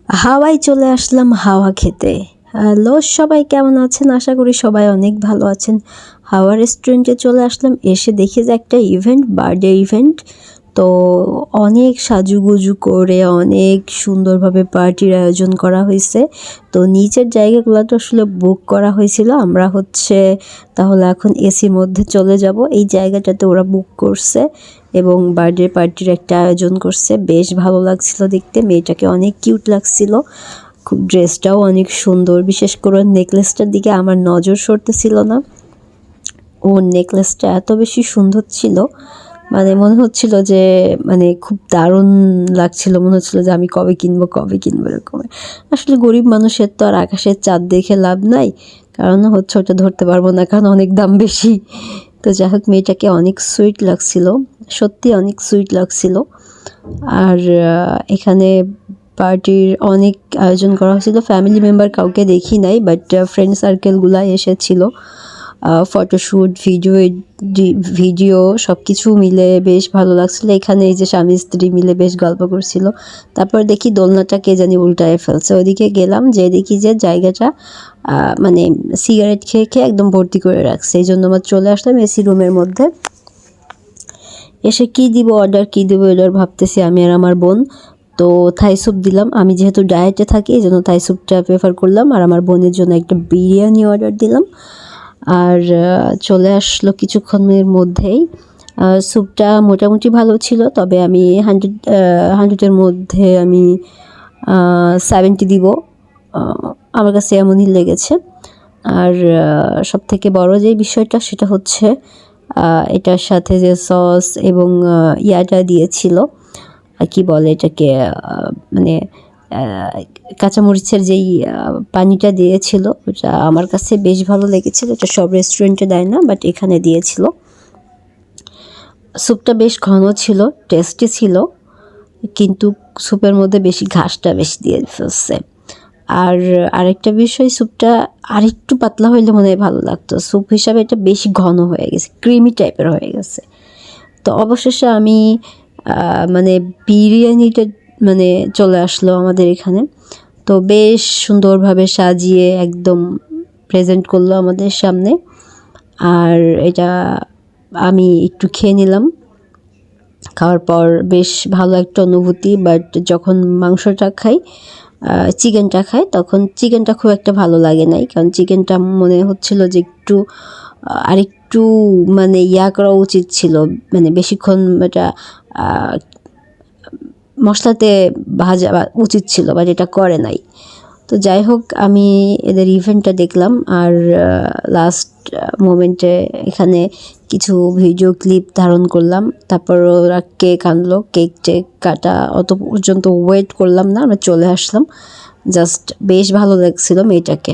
হাওয়ায় চলে আসলাম হাওয়া খেতে। হ্যালো সবাই, কেমন আছেন? আশা করি সবাই অনেক ভালো আছেন। হাওয়া রেস্টুরেন্টে চলে আসলাম, এসে দেখি যে একটা ইভেন্ট, বার্থডে ইভেন্ট। তো অনেক সাজুগুজু করে অনেক সুন্দরভাবে পার্টির আয়োজন করা হয়েছে। তো নিচের জায়গাগুলো তো আসলে বুক করা হয়েছিল। আমরা তাহলে এখন এসির মধ্যে চলে যাব। এই জায়গাটাতে ওরা বুক করছে এবং বার্থডে পার্টির একটা আয়োজন করছে। বেশ ভালো লাগছিল দেখতে, মেয়েটাকে অনেক কিউট লাগছিল, খুব ড্রেসটাও অনেক সুন্দর। বিশেষ করে নেকলেসটার দিকে আমার নজর সরতেছিল না। ওর নেকলেসটা এত বেশি সুন্দর ছিল, মানে মনে হচ্ছিল যে খুব দারুণ লাগছিল, মনে হচ্ছিল যে আমি কবে কিনবো এরকম। আসলে গরিব মানুষের তো আর আকাশের চাঁদ দেখে লাভ নাই, কারণ ওটা ধরতে পারবো না, কারণ অনেক দাম বেশি। তো যাই হোক, মেয়েটাকে অনেক সুইট লাগছিল, সত্যি অনেক সুইট লাগছিল। আর এখানে পার্টির অনেক আয়োজন করা হয়েছিল। ফ্যামিলি মেম্বার কাউকে দেখি নাই, বাট ফ্রেন্ড সার্কেলগুলাই এসেছিল। ফটোশ্যুট, ভিডিও সব কিছু মিলে বেশ ভালো লাগছিল। এখানে এই যে স্বামী স্ত্রী মিলে বেশ গল্প করছিল। তারপর দেখি দোলনাটা কে জানি উল্টায় ফেলছে। ওইদিকে গেলাম, যে দেখি যে জায়গাটা সিগারেট খেয়ে খেয়ে একদম ভর্তি করে রাখছে। এই জন্য আমরা চলে আসলাম এসি রুমের মধ্যে। এসে কী দিব অর্ডার ভাবতেছি আমি আর আমার বোন। তো থাই স্যুপ দিলাম, আমি যেহেতু ডায়েটে থাকি এই জন্য থাই স্যুপটা প্রেফার করলাম। আর আমার বোনের জন্য একটা বিরিয়ানি অর্ডার দিলাম। আর চলে আসলো কিছুক্ষণের মধ্যেই। স্যুপটা মোটামুটি ভালো ছিল, তবে আমি 100-এর মধ্যে আমি 70 দিব। আমার কাছে এমনই লেগেছে। আর সবথেকে বড় যে বিষয়টা সেটা হচ্ছে এটার সাথে যে সস এবং ইয়াটা দিয়েছিল, কি বলে এটাকে, মানে কাঁচামরিচের যেই পানিটা দিয়েছিল, ওটা আমার কাছে বেশ ভালো লেগেছিল। এটা সব রেস্টুরেন্টে দেয় না, বাট এখানে দিয়েছিল। স্যুপটা বেশ ঘন ছিল, টেস্টি ছিল, কিন্তু স্যুপের মধ্যে ঘাসটা বেশি দিয়ে ফেলছে। আর আরেকটা বিষয়, স্যুপটা আরেকটু পাতলা হইলে মনে হয় ভালো লাগতো। স্যুপ হিসাবে এটা বেশি ঘন হয়ে গেছে, ক্রিমি টাইপের হয়ে গেছে। তো অবশেষে আমি বিরিয়ানিটা চলে আসলো আমাদের এখানে। তো বেশ সুন্দরভাবে সাজিয়ে একদম প্রেজেন্ট করলো আমাদের সামনে। আর এটা আমি একটু খেয়ে নিলাম। খাওয়ার পর বেশ ভালো একটা অনুভূতি। বাট যখন চিকেনটা খাই তখন চিকেনটা খুব একটা ভালো লাগে নাই, কারণ চিকেনটা মনে হচ্ছিল যে আরেকটু ইয়া করা উচিত ছিল, বেশিক্ষণ এটা মশলাতে ভাজা উচিত ছিল, বাট এটা করে নাই। তো যাই হোক, আমি এদের ইভেন্টটা দেখলাম। আর লাস্ট মোমেন্টে এখানে কিছু ভিডিও ক্লিপ ধারণ করলাম। তারপর ওরা কেক আনলো, কেক কাটা অত পর্যন্ত ওয়েট করলাম না, আমরা চলে আসলাম। জাস্ট বেশ ভালো লাগছিল মেয়েটাকে।